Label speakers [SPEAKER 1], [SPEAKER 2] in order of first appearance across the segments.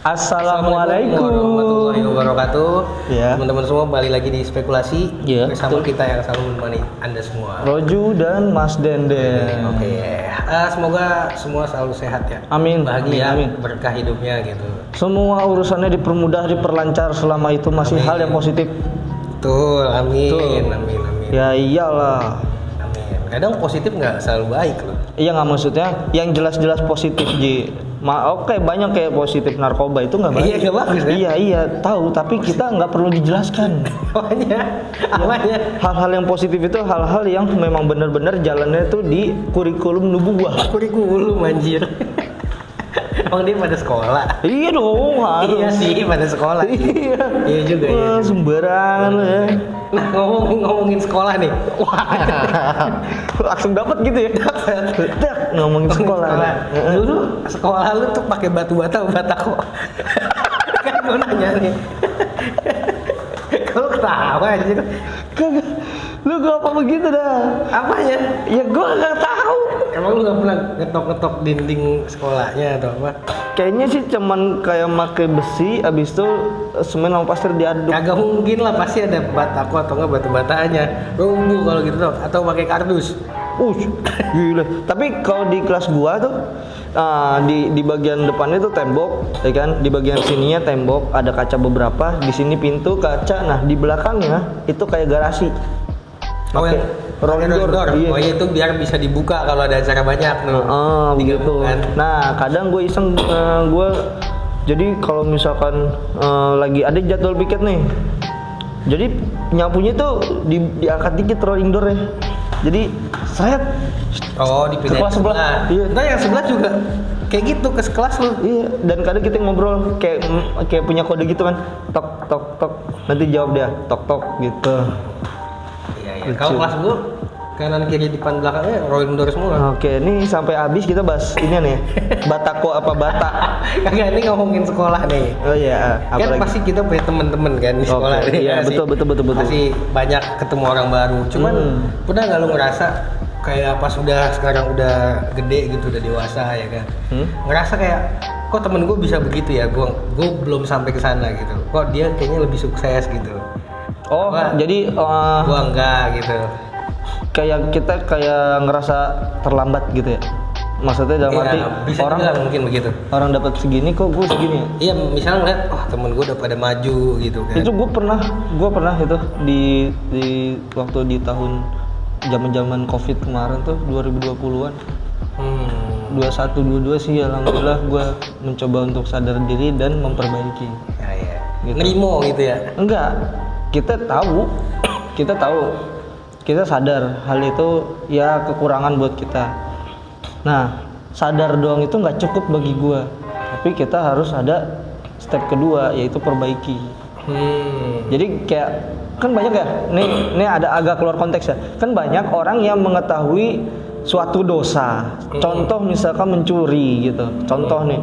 [SPEAKER 1] Assalamualaikum
[SPEAKER 2] warahmatullahi wabarakatuh.
[SPEAKER 1] Ya.
[SPEAKER 2] Teman-teman semua, balik lagi di spekulasi bersama
[SPEAKER 1] betul.
[SPEAKER 2] kita yang selalu menemani Anda semua.
[SPEAKER 1] Roju dan Mas Denden.
[SPEAKER 2] Oke. Semoga semua selalu sehat ya.
[SPEAKER 1] Amin.
[SPEAKER 2] Bahagia,
[SPEAKER 1] Amin.
[SPEAKER 2] berkah hidupnya gitu.
[SPEAKER 1] Semua urusannya dipermudah, diperlancar selama itu masih
[SPEAKER 2] Amin.
[SPEAKER 1] hal yang positif.
[SPEAKER 2] Betul, amin.
[SPEAKER 1] Betul.
[SPEAKER 2] Amin.
[SPEAKER 1] Ya iyalah.
[SPEAKER 2] Amin. Kadang positif nggak selalu baik loh.
[SPEAKER 1] Iya nggak, maksudnya yang jelas-jelas positif Oke, banyak kayak positif narkoba itu nggak baik.
[SPEAKER 2] Iya, nggak bagus ya?
[SPEAKER 1] Iya tahu, tapi kita nggak perlu dijelaskan.
[SPEAKER 2] Apanya?
[SPEAKER 1] Hal-hal yang positif itu hal-hal yang memang benar-benar jalannya itu di kurikulum nubuwah.
[SPEAKER 2] Kurikulum anjir. Emang dia pada sekolah?
[SPEAKER 1] Iya dong, harus.
[SPEAKER 2] Iya sih, pada sekolah.
[SPEAKER 1] Iya.
[SPEAKER 2] Iya juga ya.
[SPEAKER 1] Wah, sembarangan lo ya.
[SPEAKER 2] Nah, ngomongin sekolah nih. Wah,
[SPEAKER 1] Langsung dapat gitu ya. Dak, ngomongin sekolah.
[SPEAKER 2] Dulu sekolah lu tuh pakai batu bata atau batako? Kan gue nanya nih. Kalau ketawa aja.
[SPEAKER 1] Kagak. Lu gak apa begitu dah.
[SPEAKER 2] Apanya?
[SPEAKER 1] Ya gua gak tahu.
[SPEAKER 2] Emang lu gak pernah ngetok-ngetok dinding sekolahnya atau apa?
[SPEAKER 1] Kayaknya sih cuman kayak pakai besi, abis itu semen sama pasir diaduk.
[SPEAKER 2] Kagak mungkin lah, pasti ada batako atau enggak batu batanya. Rumbu kalau gitu tuh, atau pakai kardus.
[SPEAKER 1] Gila. Tapi kalau di kelas gua tuh di bagian depannya tuh tembok, ya kan? Di bagian sininya tembok, ada kaca beberapa, di sini pintu kaca. Nah, di belakangnya itu kayak garasi.
[SPEAKER 2] Oh, yang
[SPEAKER 1] rolling door.
[SPEAKER 2] Iya. Oh iya, itu biar bisa dibuka kalau ada acara banyak tuh.
[SPEAKER 1] Begitu.
[SPEAKER 2] Kan?
[SPEAKER 1] Nah, kadang gue iseng jadi kalau misalkan lagi ada jadwal piket nih. Jadi nyapunya tuh diangkat dikit rolling door-nya. Jadi seret.
[SPEAKER 2] Oh, di
[SPEAKER 1] ke kelas sebelah.
[SPEAKER 2] Iya. Nah, yang sebelah juga kayak gitu ke sekelas lu.
[SPEAKER 1] Iya, dan kadang kita ngobrol kayak punya kode gitu kan. Tok tok tok. Nanti jawab dia, tok tok gitu.
[SPEAKER 2] Iya. Kalau kelas gua kanan kiri depan belakangnya rolling door semua.
[SPEAKER 1] Oke, ini sampai habis kita bahas ini nih. Batako apa bata?
[SPEAKER 2] Kagak, ini ngomongin sekolah nih.
[SPEAKER 1] Oh iya,
[SPEAKER 2] Kan
[SPEAKER 1] apalagi
[SPEAKER 2] pasti kita punya teman-teman kan di sekolah.
[SPEAKER 1] Oke, iya, betul.
[SPEAKER 2] Masih banyak ketemu orang baru. Cuman pernah nggak lu ngerasa kayak pas sekarang udah gede gitu, udah dewasa ya kan? Ngerasa kayak kok temen gue bisa begitu ya? Gue belum sampai ke sana gitu. Kok dia kayaknya lebih sukses gitu.
[SPEAKER 1] Oh, jadi
[SPEAKER 2] gua enggak gitu.
[SPEAKER 1] Kayak kita ngerasa terlambat gitu ya. Maksudnya dalam arti
[SPEAKER 2] bisa
[SPEAKER 1] orang
[SPEAKER 2] juga mungkin begitu.
[SPEAKER 1] Orang dapat segini kok gue segini ya.
[SPEAKER 2] Iya, misalnya ngeliat, temen gue udah pada maju gitu kan.
[SPEAKER 1] Itu gue pernah itu di waktu di tahun zaman Covid kemarin tuh 2020-an. 21 22 sih alhamdulillah gue mencoba untuk sadar diri dan memperbaiki.
[SPEAKER 2] Ya.
[SPEAKER 1] Gitu.
[SPEAKER 2] Nerimo gitu ya.
[SPEAKER 1] Enggak. Kita tahu. Kita sadar hal itu ya kekurangan buat kita. Nah, sadar doang itu nggak cukup bagi gua. Tapi kita harus ada step kedua, yaitu perbaiki. Jadi kayak kan banyak ya. Nih ada agak keluar konteks ya. Kan banyak orang yang mengetahui suatu dosa. Contoh misalkan mencuri gitu. Contoh nih.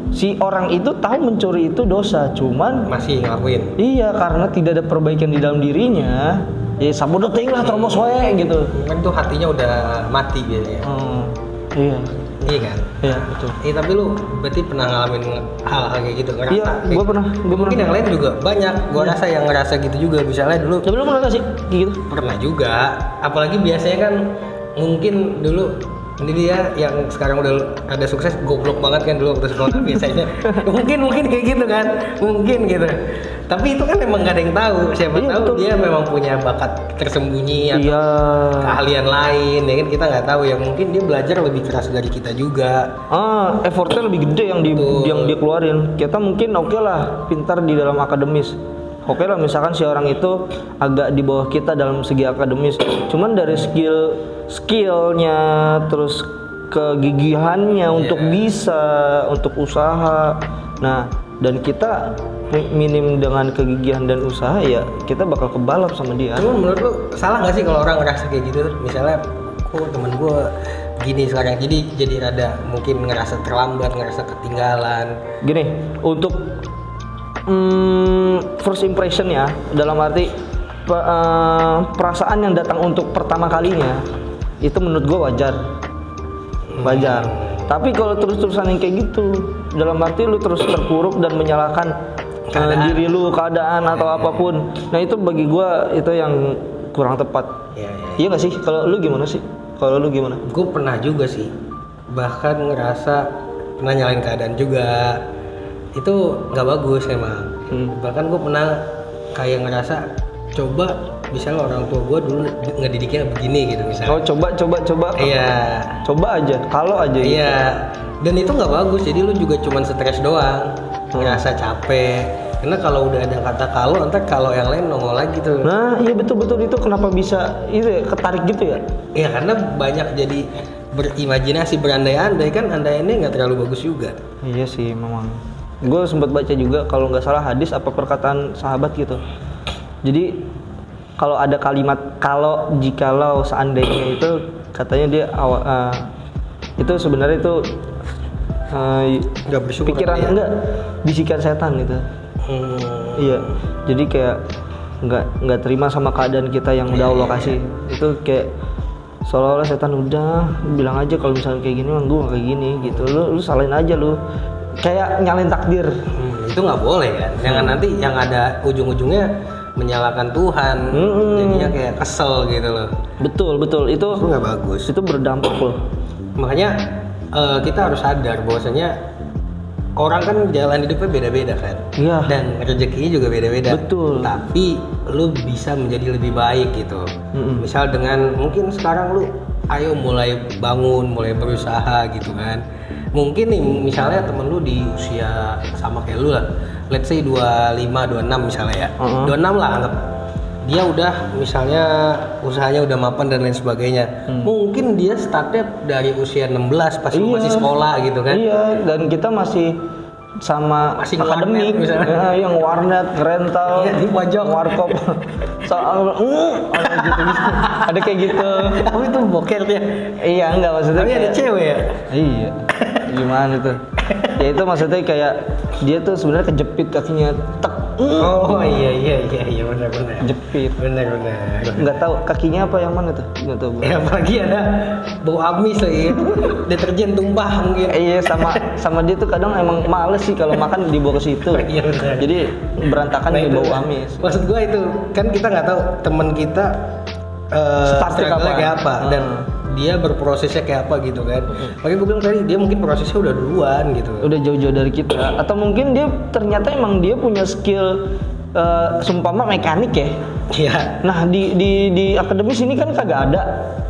[SPEAKER 1] Si orang itu tahu mencuri itu dosa, cuman
[SPEAKER 2] masih ngelakuin.
[SPEAKER 1] Iya, karena tidak ada perbaikan di dalam dirinya. Ya sabodo ting lah terobos wae gitu.
[SPEAKER 2] Kan tuh hatinya udah mati biasanya.
[SPEAKER 1] Iya.
[SPEAKER 2] Iya kan?
[SPEAKER 1] Iya, betul.
[SPEAKER 2] Tapi lu berarti pernah ngalamin hal-hal kayak gitu, ngerasa?
[SPEAKER 1] Iya, gue pernah.
[SPEAKER 2] Mungkin yang lain juga banyak. Gue rasa yang ngerasa gitu juga. Misalnya dulu.
[SPEAKER 1] Tapi lu pernah gak sih kayak gitu?
[SPEAKER 2] Pernah juga. Apalagi biasanya kan mungkin dulu ini dia yang sekarang udah ada sukses, goblok banget kan dulu waktu sekolah biasanya. mungkin kayak gitu kan, mungkin gitu. Tapi itu kan emang gak ada yang tahu. Siapa tahu betul. Dia memang punya bakat tersembunyi atau keahlian lain, ya kan kita nggak tahu ya. Mungkin dia belajar lebih keras dari kita juga.
[SPEAKER 1] Effortnya lebih gede yang dia keluarin. Kita mungkin oke lah, pintar di dalam akademis. Oke lah, misalkan si orang itu agak di bawah kita dalam segi akademis. Cuman dari skillnya, terus kegigihannya untuk bisa, untuk usaha. Nah, dan kita minim dengan kegigihan dan usaha, ya kita bakal kebalap sama dia.
[SPEAKER 2] Cuman menurut lu salah nggak sih kalau orang ngerasa kayak gitu? Misalnya, kok temen gue gini sekarang, jadi rada mungkin ngerasa terlambat, ngerasa ketinggalan.
[SPEAKER 1] Gini, untuk first impression ya, dalam arti perasaan yang datang untuk pertama kalinya itu menurut gue wajar. Tapi kalau terus-terusan yang kayak gitu, dalam arti lu terus terpuruk dan menyalahkan diri lu, keadaan atau apapun. Nah itu bagi gua itu yang kurang tepat. Iya nggak sih? Kalau lu gimana sih? Kalau lu gimana?
[SPEAKER 2] Gue pernah juga sih, bahkan ngerasa pernah nyalain keadaan juga. Itu nggak bagus emang. Bahkan gue pernah kayak ngerasa coba misalnya orang tua gue dulu ngedidiknya begini gitu misalnya.
[SPEAKER 1] Oh coba.
[SPEAKER 2] Iya.
[SPEAKER 1] Coba aja, kalau aja.
[SPEAKER 2] Iya. Dan itu nggak bagus. Jadi lu juga cuman stres doang, ngerasa capek. Karena kalau udah ada kata kalau, ntar kalau yang lain nongol lagi tuh.
[SPEAKER 1] Nah iya betul itu kenapa bisa itu ya, ketarik gitu ya?
[SPEAKER 2] Iya karena banyak jadi berimajinasi, berandai-andai kan, andai-andai nggak terlalu bagus juga.
[SPEAKER 1] Iya sih memang. Gue sempat baca juga kalau nggak salah hadis apa perkataan sahabat gitu. Jadi kalau ada kalimat jikalau seandainya itu katanya dia itu sebenarnya itu
[SPEAKER 2] Nggak bersyukur
[SPEAKER 1] pikiran
[SPEAKER 2] ya?
[SPEAKER 1] enggak bisikan setan gitu. Iya. Jadi kayak nggak terima sama keadaan kita yang udah Allah kasih. Itu kayak seolah-olah setan udah bilang aja kalau misalnya kayak gini, gue kayak gini gitu. Lu salahin aja lu. Kayak nyalain takdir.
[SPEAKER 2] Itu nggak boleh kan? Jangan nanti yang ada ujung-ujungnya menyalahkan Tuhan, jadinya kayak kesel gitu loh.
[SPEAKER 1] Betul itu
[SPEAKER 2] nggak bagus.
[SPEAKER 1] Itu berdampak loh.
[SPEAKER 2] Makanya kita harus sadar bahwasanya orang kan jalan hidupnya beda-beda kan.
[SPEAKER 1] Iya.
[SPEAKER 2] Dan rezekinya juga beda-beda.
[SPEAKER 1] Betul.
[SPEAKER 2] Tapi lu bisa menjadi lebih baik gitu. Misal dengan mungkin sekarang lu ayo mulai bangun, mulai berusaha gitu kan. Mungkin nih misalnya temen lu di usia sama kayak lu lah, let's say 25, 26 misalnya ya, 26 lah anggap. Dia udah misalnya usahanya udah mapan dan lain sebagainya. Mungkin dia startnya dari usia 16 pas lu masih sekolah gitu kan.
[SPEAKER 1] Iya, dan kita masih
[SPEAKER 2] masih
[SPEAKER 1] akademik
[SPEAKER 2] warnet misalnya.
[SPEAKER 1] ya, yang warnet, rental,
[SPEAKER 2] Di pojok.
[SPEAKER 1] warkop. Soal gitu. Ada kayak gitu.
[SPEAKER 2] Tapi itu boker dia.
[SPEAKER 1] Iya, enggak maksudnya
[SPEAKER 2] Tapi ada
[SPEAKER 1] kayak,
[SPEAKER 2] cewek ya.
[SPEAKER 1] iya. Gimana tuh? Ya itu maksudnya kayak dia tuh sebenarnya kejepit kakinya tek.
[SPEAKER 2] Oh iya benar.
[SPEAKER 1] Jepit.
[SPEAKER 2] Benar.
[SPEAKER 1] Nggak tahu kakinya apa yang mana tuh? Nggak tahu.
[SPEAKER 2] Ya apalagi ada bau amis lagi, deterjen tumpah mungkin.
[SPEAKER 1] Iya sama dia tuh kadang emang males sih kalau makan dibawa ke situ.
[SPEAKER 2] Iya benar.
[SPEAKER 1] Jadi berantakan
[SPEAKER 2] Nah,
[SPEAKER 1] di
[SPEAKER 2] itu.
[SPEAKER 1] bau amis.
[SPEAKER 2] Maksud gua itu kan kita nggak tahu teman kita
[SPEAKER 1] Startnya
[SPEAKER 2] struggle-nya
[SPEAKER 1] kapan?
[SPEAKER 2] kayak apa dan dia berprosesnya kayak apa gitu kan. Makanya gue bilang tadi dia mungkin prosesnya udah duluan gitu.
[SPEAKER 1] Udah jauh-jauh dari kita atau mungkin dia ternyata emang dia punya skill seumpama mekanik ya.
[SPEAKER 2] Iya.
[SPEAKER 1] Nah di akademis ini kan kagak ada.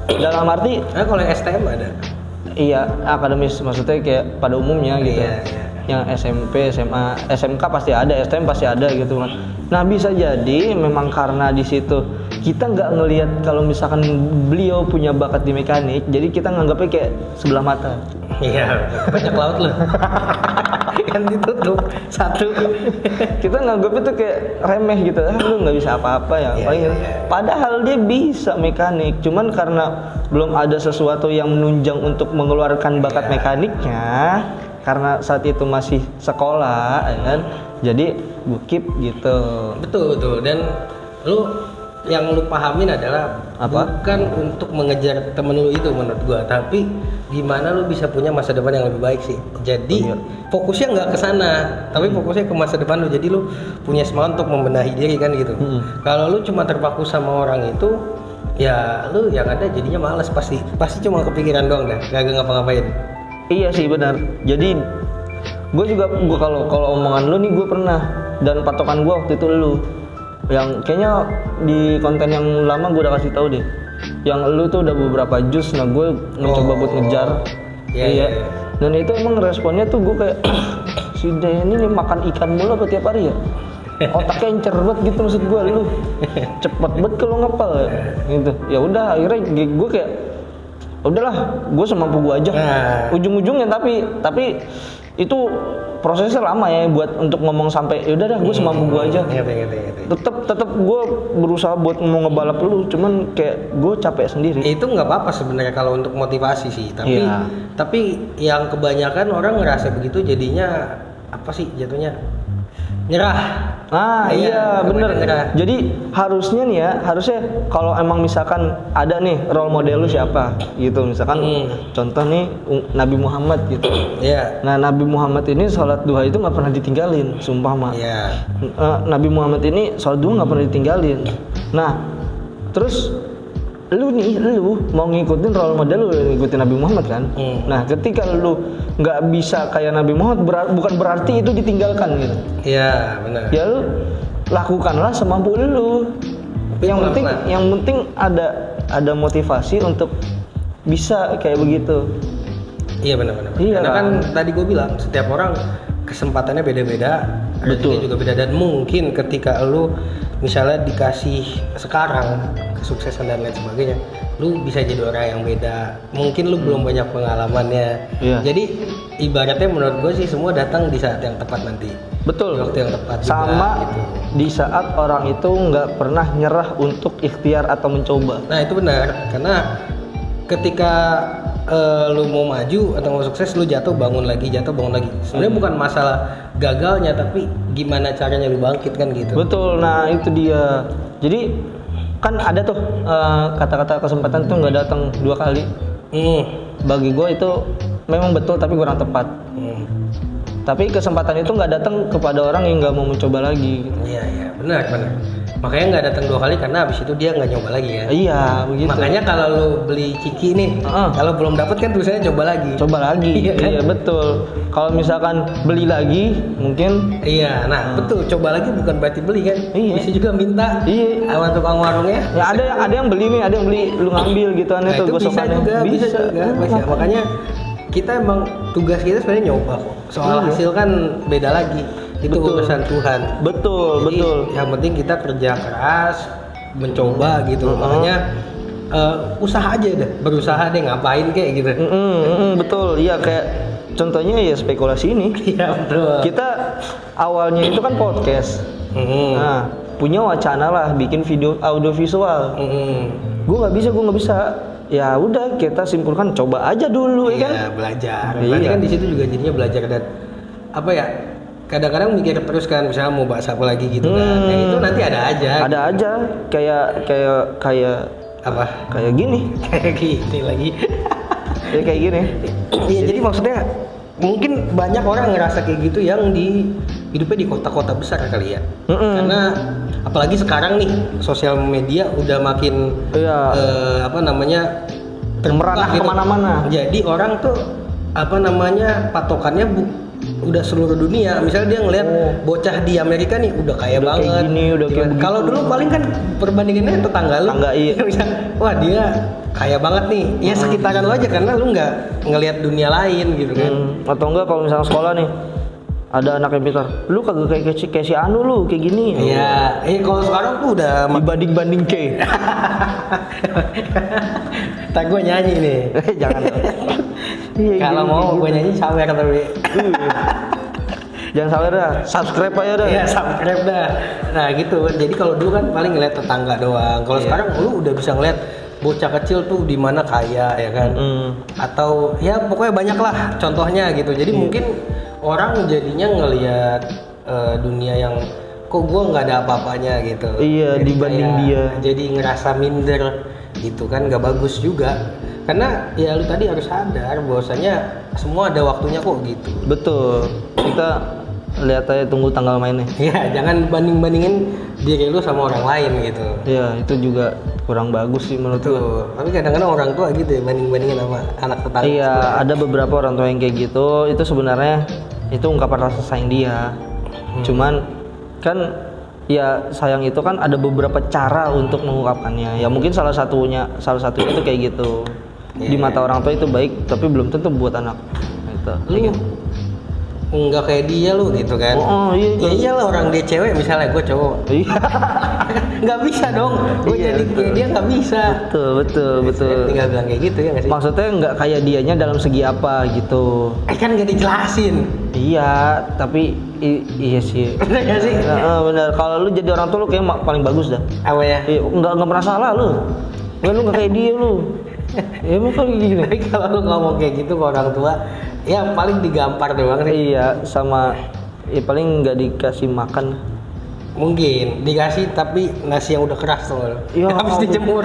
[SPEAKER 1] Dalam arti
[SPEAKER 2] Nah kalau yang STM ada.
[SPEAKER 1] iya akademis maksudnya kayak pada umumnya gitu.
[SPEAKER 2] Iya.
[SPEAKER 1] Yang SMP, SMA, SMK pasti ada, STM pasti ada gitu kan. Nah bisa jadi memang karena di situ kita nggak ngelihat kalau misalkan beliau punya bakat di mekanik, jadi kita nganggapnya kayak sebelah mata.
[SPEAKER 2] Iya. Bajak laut loh. Kan ditutup satu.
[SPEAKER 1] Kita nganggapnya tuh kayak remeh gitu, lu nggak bisa apa-apa ya.
[SPEAKER 2] Iya,
[SPEAKER 1] Paling
[SPEAKER 2] iya.
[SPEAKER 1] padahal dia bisa mekanik, cuman karena belum ada sesuatu yang menunjang untuk mengeluarkan bakat
[SPEAKER 2] Iya.
[SPEAKER 1] mekaniknya. Karena saat itu masih sekolah, ya kan? Jadi gue keep gitu.
[SPEAKER 2] Betul dan yang lu pahamin adalah
[SPEAKER 1] Apa?
[SPEAKER 2] bukan untuk mengejar temen lu itu menurut gua, tapi gimana lu bisa punya masa depan yang lebih baik sih. Jadi
[SPEAKER 1] Iya.
[SPEAKER 2] fokusnya nggak ke sana, tapi fokusnya ke masa depan lu. Jadi lu punya semangat untuk membenahi diri kan gitu. Kalau lu cuma terpaku sama orang itu, ya lu yang ada jadinya malas pasti cuma kepikiran doang dah, kagak ngapa-ngapain.
[SPEAKER 1] Iya sih benar. Jadi gue kalau omongan lu nih gue pernah, dan patokan gue waktu itu lu. Yang kayaknya di konten yang lama gue udah kasih tahu deh. Yang lu tuh udah beberapa jus, nah gue mencoba buat ngejar.
[SPEAKER 2] Iya.
[SPEAKER 1] Dan itu emang responnya tuh gue kayak si Denny nih makan ikan mulu apa tiap hari ya? Otaknya encer banget gitu maksud gue, lu cepet banget kalau ngepel ya. Gitu. Ya udah akhirnya gue kayak udahlah, gue semampu gue aja.
[SPEAKER 2] Nah.
[SPEAKER 1] Ujung-ujungnya tapi itu prosesnya lama ya buat untuk ngomong sampai ya udah dah gue semampu gue aja.
[SPEAKER 2] Ngerti.
[SPEAKER 1] Tetap gue berusaha buat mau ngebalap lu, cuman kayak gue capek sendiri.
[SPEAKER 2] Itu nggak apa-apa sebenarnya kalau untuk motivasi sih, tapi
[SPEAKER 1] Iya.
[SPEAKER 2] tapi yang kebanyakan orang ngerasa begitu jadinya apa sih jatuhnya Nyerah.
[SPEAKER 1] Iya bener.
[SPEAKER 2] nyerah.
[SPEAKER 1] Jadi harusnya nih ya, harusnya kalau emang misalkan ada nih role model lu siapa gitu, misalkan contoh nih Nabi Muhammad gitu.
[SPEAKER 2] Iya.
[SPEAKER 1] Nah Nabi Muhammad ini sholat duha itu nggak pernah ditinggalin, sumpah mah.
[SPEAKER 2] Iya.
[SPEAKER 1] Nabi Muhammad ini sholat duha nggak pernah ditinggalin. Nah terus lu mau ngikutin role model, lu ngikutin Nabi Muhammad kan. Nah ketika lu nggak bisa kayak Nabi Muhammad, bukan berarti itu ditinggalkan gitu.
[SPEAKER 2] Iya benar.
[SPEAKER 1] Ya lu lakukanlah semampu lu. Yang penting ada motivasi untuk bisa kayak begitu.
[SPEAKER 2] Iya benar.
[SPEAKER 1] Iya,
[SPEAKER 2] karena kan tadi gue bilang setiap orang kesempatannya beda-beda, rezekinya juga beda, dan mungkin ketika lu misalnya dikasih sekarang kesuksesan dan lain sebagainya, lu bisa jadi orang yang beda. Mungkin lu belum banyak pengalamannya.
[SPEAKER 1] Iya.
[SPEAKER 2] Jadi ibaratnya menurut gue sih semua datang di saat yang tepat nanti.
[SPEAKER 1] Betul.
[SPEAKER 2] Di waktu yang tepat.
[SPEAKER 1] Sama
[SPEAKER 2] juga, gitu.
[SPEAKER 1] di saat orang itu nggak pernah nyerah untuk ikhtiar atau mencoba.
[SPEAKER 2] Nah itu benar, karena ketika lu mau maju atau mau sukses, lu jatuh bangun lagi. Sebenarnya bukan masalah gagalnya, tapi gimana caranya lu bangkit kan gitu.
[SPEAKER 1] Betul. Nah itu dia. Jadi kan ada tuh kata-kata kesempatan tuh nggak datang 2 kali. Bagi gue itu memang betul tapi kurang tepat. Tapi kesempatan itu nggak datang kepada orang yang nggak mau mencoba lagi. Gitu.
[SPEAKER 2] Iya benar. Makanya nggak datang 2 kali karena abis itu dia nggak nyoba lagi ya.
[SPEAKER 1] Iya begitu.
[SPEAKER 2] Makanya kalau lu beli ciki nih, kalau belum dapat kan tulisannya coba lagi.
[SPEAKER 1] Iya, kan? Iya betul. Kalau misalkan beli lagi mungkin.
[SPEAKER 2] Iya, nah betul. Coba lagi bukan berarti beli kan?
[SPEAKER 1] Iya.
[SPEAKER 2] Bisa juga minta.
[SPEAKER 1] Iya.
[SPEAKER 2] Sama tukang warungnya.
[SPEAKER 1] Ya ada yang beli nih, ada yang beli lu ngambil gitu
[SPEAKER 2] Nah,
[SPEAKER 1] itu gosokannya.
[SPEAKER 2] Bisa juga. Makanya kita emang tugas kita sebenarnya nyoba kok. Soal hasil kan beda lagi. Itu urusan Tuhan.
[SPEAKER 1] Betul.
[SPEAKER 2] Yang penting kita kerja keras, mencoba gitu. Makanya usaha aja deh, berusaha deh, ngapain kayak gitu.
[SPEAKER 1] Betul. Iya kayak contohnya ya spekulasi ini.
[SPEAKER 2] Iya betul.
[SPEAKER 1] Kita awalnya itu kan podcast. Nah, punya wacana lah bikin video audio visual. Gue nggak bisa. Ya udah kita simpulkan coba aja dulu ya kan.
[SPEAKER 2] Iya, belajar. Berarti kan di situ juga jadinya belajar dan apa ya? Kadang-kadang mikir terus kan, misalnya mau bahas apa lagi gitu kan. Yang itu nanti ada aja.
[SPEAKER 1] Ada aja kayak
[SPEAKER 2] apa?
[SPEAKER 1] Kayak gini.
[SPEAKER 2] Kayak gini lagi.
[SPEAKER 1] Ya kayak gini.
[SPEAKER 2] Iya, jadi maksudnya mungkin banyak orang ngerasa kayak gitu yang hidupnya di kota-kota besar kali ya. Karena apalagi sekarang nih sosial media udah makin
[SPEAKER 1] merambah
[SPEAKER 2] gitu.
[SPEAKER 1] Kemana-mana.
[SPEAKER 2] Jadi orang tuh patokannya udah seluruh dunia. Misalnya dia ngeliat bocah di Amerika nih udah kaya
[SPEAKER 1] udah
[SPEAKER 2] banget.
[SPEAKER 1] Kayak gini, udah kayak begitu.
[SPEAKER 2] Kalau dulu paling kan perbandingannya tetangga lu.
[SPEAKER 1] Iya.
[SPEAKER 2] Misal, wah dia kaya banget nih. Ya sekitaran lu aja karena lu nggak ngelihat dunia lain gitu kan.
[SPEAKER 1] Atau enggak kalau misalnya sekolah nih ada anak yang pintar, lu kagak kayak si Anu lu kayak gini.
[SPEAKER 2] Iya. Kalau sekarang tuh udah
[SPEAKER 1] dibanding ke.
[SPEAKER 2] Tak gue nyanyi nih.
[SPEAKER 1] Jangan.
[SPEAKER 2] Kalau mau gue nyanyi sawer tapi.
[SPEAKER 1] Jangan sawer dah, subscribe aja dah.
[SPEAKER 2] Iya, subscribe dah. Nah gitu. Jadi kalau dulu kan paling ngeliat tetangga doang. Kalau sekarang lu udah bisa ngeliat bocah kecil tuh di mana kaya ya kan. Atau ya pokoknya banyak lah contohnya gitu. Jadi mungkin orang jadinya ngelihat dunia yang kok gue nggak ada apa-apanya gitu.
[SPEAKER 1] Iya,
[SPEAKER 2] jadi
[SPEAKER 1] dibanding dia.
[SPEAKER 2] Jadi ngerasa minder gitu kan, nggak bagus juga. Karena ya lu tadi harus sadar bahwasanya semua ada waktunya kok gitu.
[SPEAKER 1] Betul. Kita lihat aja, tunggu tanggal mainnya.
[SPEAKER 2] Iya, jangan banding-bandingin diri lu sama orang lain gitu.
[SPEAKER 1] Iya, itu juga kurang bagus sih menurut gua.
[SPEAKER 2] Tapi kadang-kadang orang tua gitu ya, banding-bandingin sama anak tetangga.
[SPEAKER 1] Iya, ada beberapa orang tua yang kayak gitu. Itu sebenarnya itu ungkapan rasa sayang dia. Cuman kan ya sayang itu kan ada beberapa cara untuk mengungkapkannya. Ya mungkin salah satunya itu kayak gitu. Di mata orang tua itu baik, tapi belum tentu buat anak. Gitu.
[SPEAKER 2] Enggak kayak dia lu gitu kan.
[SPEAKER 1] Iya.
[SPEAKER 2] Ya iyalah, orang dia cewek misalnya, gue cowok.
[SPEAKER 1] Iya.
[SPEAKER 2] Nggak bisa dong. Gue jadi kayak dia nggak bisa.
[SPEAKER 1] Betul.
[SPEAKER 2] Tinggal bilang kayak gitu ya nggak sih?
[SPEAKER 1] Maksudnya nggak kayak dianya dalam segi apa gitu.
[SPEAKER 2] Kan nggak dijelasin.
[SPEAKER 1] Iya, tapi iya sih.
[SPEAKER 2] Bener nggak sih?
[SPEAKER 1] Bener. Kalau lu jadi orang tua lu kayak paling bagus dah.
[SPEAKER 2] Apa ya?
[SPEAKER 1] Nggak pernah salah lu. Lu nggak kayak dia lu. Ya bukan gini.
[SPEAKER 2] Tapi kalau lu ngomong kayak gitu ke orang tua, ya paling digampar doang sih.
[SPEAKER 1] Iya, sama Ya paling nggak dikasih makan.
[SPEAKER 2] Mungkin dikasih tapi nasi yang udah keras tuh.
[SPEAKER 1] Ya,
[SPEAKER 2] Habis
[SPEAKER 1] ampun.
[SPEAKER 2] dijemur.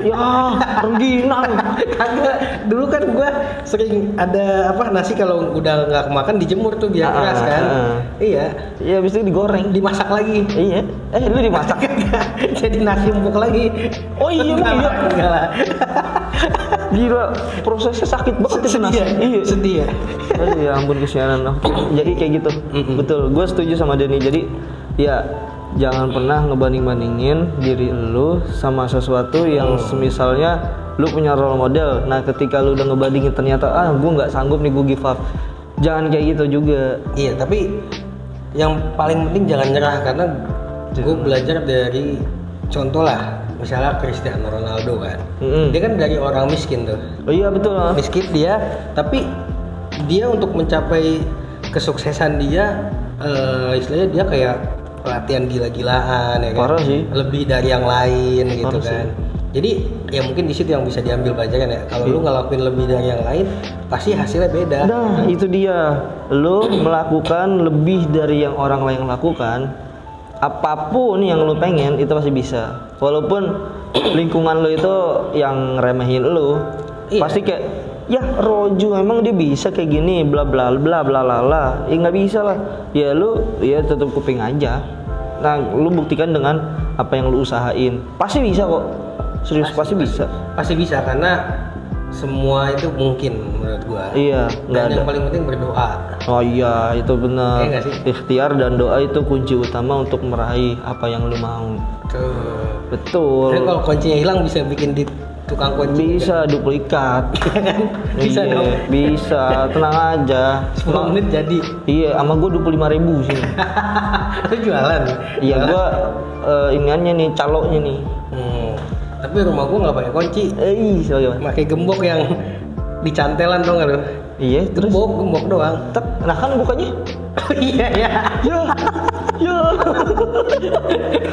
[SPEAKER 1] Ya, rengginang.
[SPEAKER 2] Kagak, dulu kan gua sering ada apa nasi kalau udah nggak kemakan dijemur tuh biar keras kan. Iya,
[SPEAKER 1] Iya, habis itu digoreng.
[SPEAKER 2] dimasak lagi.
[SPEAKER 1] Iya. Lu dimasak.
[SPEAKER 2] Jadi nasi empuk lagi.
[SPEAKER 1] Oh iya,
[SPEAKER 2] Enggak
[SPEAKER 1] iya.
[SPEAKER 2] lah, enggak lah.
[SPEAKER 1] Gila, prosesnya sakit banget itu
[SPEAKER 2] Sedih
[SPEAKER 1] nasi.
[SPEAKER 2] ya?
[SPEAKER 1] Iya.
[SPEAKER 2] Sedih ya?
[SPEAKER 1] Aduh, ya ampun kesianan. Jadi kayak gitu. Betul, gue setuju sama Denny. Jadi ya jangan pernah ngebanding-bandingin diri lu sama sesuatu yang semisalnya lu punya role model. Nah, ketika lu udah ngebandingin ternyata gue nggak sanggup nih, gue give up. Jangan kayak gitu juga.
[SPEAKER 2] Iya, tapi yang paling penting jangan nyerah karena gue belajar dari contoh lah, misalnya Cristiano Ronaldo kan. Dia kan dari orang miskin tuh.
[SPEAKER 1] Oh iya betul.
[SPEAKER 2] Miskin dia, tapi dia untuk mencapai kesuksesan dia istilahnya dia kayak pelatihan gila-gilaan ya kan.
[SPEAKER 1] Parah sih.
[SPEAKER 2] Lebih dari yang lain gitu
[SPEAKER 1] Parah
[SPEAKER 2] kan. Jadi ya mungkin di situ yang bisa diambil pelajaran ya. Kalau lu ngelakuin lebih dari yang lain, pasti hasilnya beda.
[SPEAKER 1] Nah, itu dia. Lu melakukan lebih dari yang orang lain lakukan, apapun yang lu pengen itu pasti bisa. Walaupun lingkungan lu itu yang remehin lu,
[SPEAKER 2] Iya.
[SPEAKER 1] pasti kayak ya Roju emang dia bisa kayak gini bla bla bla bla bla. Ya nggak bisa lah. Ya lu ya tutup kuping aja. Nah, lu buktikan dengan apa yang lu usahain. Pasti bisa kok. Serius pasti bisa.
[SPEAKER 2] Pasti bisa karena semua itu mungkin menurut gua.
[SPEAKER 1] Iya, nggak
[SPEAKER 2] Dan
[SPEAKER 1] ada.
[SPEAKER 2] yang paling penting berdoa.
[SPEAKER 1] Oh iya, itu benar.
[SPEAKER 2] Iya nggak sih?
[SPEAKER 1] Ikhtiar dan doa itu kunci utama untuk meraih apa yang lu mau.
[SPEAKER 2] Tuh.
[SPEAKER 1] Betul.
[SPEAKER 2] Tapi kalau kuncinya hilang bisa bikin di tukang kunci.
[SPEAKER 1] Bisa duplikat.
[SPEAKER 2] kan? Bisa
[SPEAKER 1] Iya,
[SPEAKER 2] dong.
[SPEAKER 1] Bisa, tenang aja.
[SPEAKER 2] 10 menit jadi.
[SPEAKER 1] Iya, sama gue 25.000 sih.
[SPEAKER 2] Lu jualan.
[SPEAKER 1] Iya, gue iniannya nih, caloknya nih.
[SPEAKER 2] Tapi rumah gua nggak pakai kunci.
[SPEAKER 1] Bagaimana?
[SPEAKER 2] Pakai gembok yang dicantelan dong lu.
[SPEAKER 1] Iya, terus
[SPEAKER 2] Gembok doang.
[SPEAKER 1] tek, nah kan bukanya.
[SPEAKER 2] Oh iya ya.
[SPEAKER 1] Ya. Ya.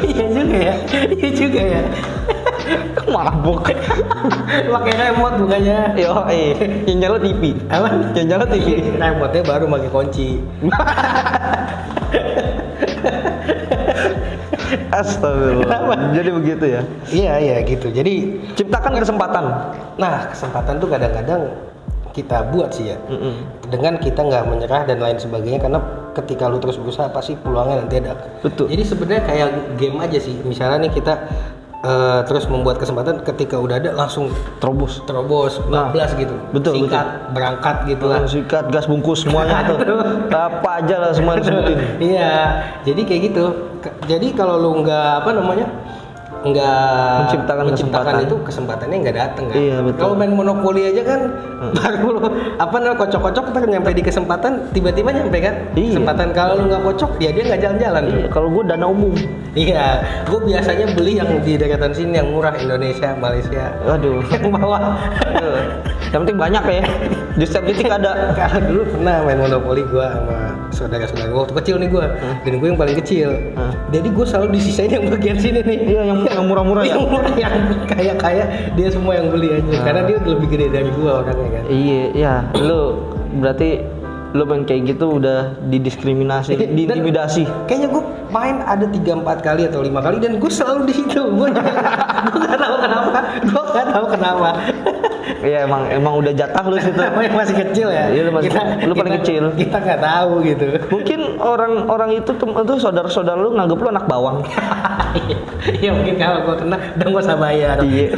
[SPEAKER 2] Iya juga ya. Iya juga ya.
[SPEAKER 1] Mabuk.
[SPEAKER 2] Pakai remote bukannya.
[SPEAKER 1] Yo, yang nyala TV.
[SPEAKER 2] Apa?
[SPEAKER 1] Yang nyala TV.
[SPEAKER 2] Remote-nya baru pakai kunci.
[SPEAKER 1] Astagfirullah. Jadi begitu ya.
[SPEAKER 2] Iya gitu. Jadi
[SPEAKER 1] Ciptakan kesempatan.
[SPEAKER 2] nah kesempatan tuh kadang-kadang kita buat sih ya. Dengan kita nggak menyerah dan lain sebagainya karena ketika lu terus berusaha pasti peluangnya nanti ada.
[SPEAKER 1] Betul.
[SPEAKER 2] Jadi sebenarnya kayak game aja sih. Misalnya nih kita terus membuat kesempatan ketika udah ada langsung
[SPEAKER 1] Terobos.
[SPEAKER 2] terobos
[SPEAKER 1] Nah,
[SPEAKER 2] bablas gitu.
[SPEAKER 1] betul,
[SPEAKER 2] Sikat, berangkat gitu lah.
[SPEAKER 1] Sikat, gas bungkus semuanya tuh. Apa aja lah semua disebutin.
[SPEAKER 2] Iya, jadi kayak gitu. Jadi kalau lu nggak apa namanya nggak
[SPEAKER 1] Menciptakan kesempatan.
[SPEAKER 2] itu kesempatannya nggak datang kan.
[SPEAKER 1] Iya, betul.
[SPEAKER 2] Kalau main monopoli aja kan baru lu apa namanya kocok-kocok kita nyampe di kesempatan tiba-tiba nyampe kan.
[SPEAKER 1] Iya.
[SPEAKER 2] Kesempatan kalau lu nggak kocok ya dia nggak jalan-jalan.
[SPEAKER 1] Iya, kalau gue dana umum.
[SPEAKER 2] Iya, gue biasanya beli yang di dekatan sini yang murah Indonesia, Malaysia.
[SPEAKER 1] Aduh.
[SPEAKER 2] Yang bawah.
[SPEAKER 1] Yang penting banyak ya. Di setiap titik ada.
[SPEAKER 2] Kalau dulu pernah main monopoli gue sama saudara-saudara gue waktu kecil nih gue, dan gue yang paling kecil. Jadi gue selalu disisain yang bagian sini nih.
[SPEAKER 1] Iya, yang murah-murah ya.
[SPEAKER 2] Yang murah, yang kaya-kaya dia semua yang beli aja, karena dia lebih gede dari gue orangnya kan.
[SPEAKER 1] Iya, ya. Lu berarti lu main kayak gitu udah didiskriminasi,
[SPEAKER 2] Dan
[SPEAKER 1] diintimidasi.
[SPEAKER 2] Kayaknya gue main ada 3-4 kali atau 5 kali dan gue selalu di situ. Gue nggak tahu kenapa. Gue nggak tahu kenapa.
[SPEAKER 1] Iya, emang udah jatah lu situ.
[SPEAKER 2] Namanya masih kecil ya.
[SPEAKER 1] Iya, lu paling kecil.
[SPEAKER 2] Kita nggak tahu gitu.
[SPEAKER 1] Mungkin orang itu tuh saudara-saudara lu nganggep lu anak bawang.
[SPEAKER 2] Iya mungkin kalau gue kena udah gak usah bayar.
[SPEAKER 1] Iya.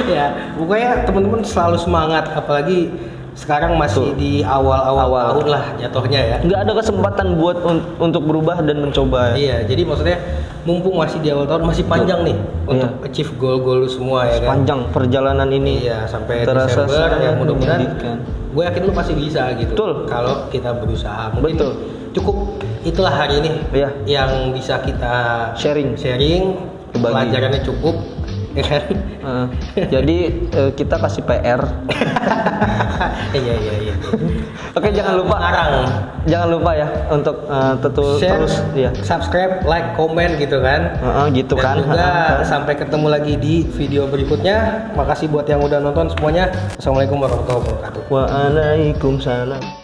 [SPEAKER 2] Ya pokoknya teman-teman selalu semangat, apalagi sekarang masih di awal-awal tahun lah jatuhnya ya.
[SPEAKER 1] Nggak ada kesempatan buat untuk berubah dan mencoba.
[SPEAKER 2] Iya, jadi maksudnya mumpung masih di awal tahun, masih panjang nih untuk achieve goal-goal lu semua ya kan.
[SPEAKER 1] Panjang perjalanan ini.
[SPEAKER 2] Iya, sampai
[SPEAKER 1] Terasa
[SPEAKER 2] Desember ya
[SPEAKER 1] sangat
[SPEAKER 2] mudah-mudahan.
[SPEAKER 1] menyedihkan.
[SPEAKER 2] Gue yakin lu pasti bisa gitu.
[SPEAKER 1] Betul.
[SPEAKER 2] Kalau kita berusaha. Mungkin
[SPEAKER 1] Betul.
[SPEAKER 2] cukup itulah hari ini
[SPEAKER 1] Iya.
[SPEAKER 2] yang bisa kita
[SPEAKER 1] Sharing.
[SPEAKER 2] Berbagi. Pelajarannya cukup, ya kan?
[SPEAKER 1] Jadi kita kasih PR.
[SPEAKER 2] Iya.
[SPEAKER 1] Oke, jangan lupa. Jangan lupa ya untuk
[SPEAKER 2] Share,
[SPEAKER 1] terus ya.
[SPEAKER 2] subscribe, like, komen gitu kan.
[SPEAKER 1] Gitu
[SPEAKER 2] Dan
[SPEAKER 1] kan.
[SPEAKER 2] juga sampai ketemu lagi di video berikutnya. Makasih buat yang udah nonton semuanya. Assalamualaikum warahmatullahi wabarakatuh.
[SPEAKER 1] Waalaikumsalam.